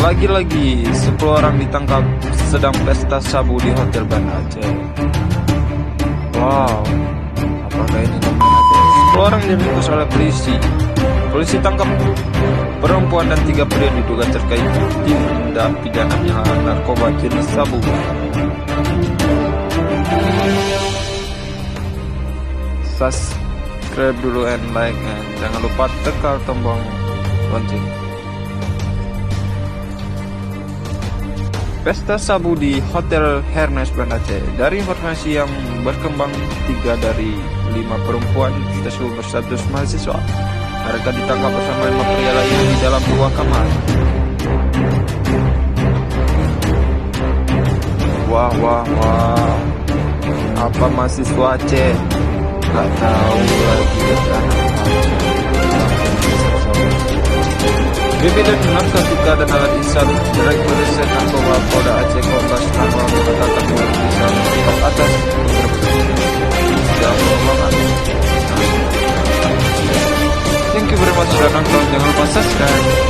Lagi-lagi 10 orang ditangkap sedang pesta sabu di Hotel Banda Aceh. Wow, apakah ini namanya Aceh? 10 orang diringkus oleh polisi. Polisi tangkap perempuan dan 3 pria diduga terkait tindak pidana penyalahgunaan narkoba jenis sabu. Subscribe dulu and like, and jangan lupa tekan tombol lonceng. Pesta sabu di Hotel Hermes Banda Aceh. Dari informasi yang berkembang, 3 dari 5 perempuan tersebut berstatus mahasiswa. Mereka ditangkap bersama 5 pria lain di dalam 2 kamar. Wah. Apa mahasiswa Aceh? Gak tahu lagi Bidang Narkotika dan Alat Insan, Direktur Riset Narkoba Polda Aceh Kombes Anwar mengatakan bahwa bisa menetap atas dan pengembangan. Thank you very much sudah nonton, jangan lupa subscribe.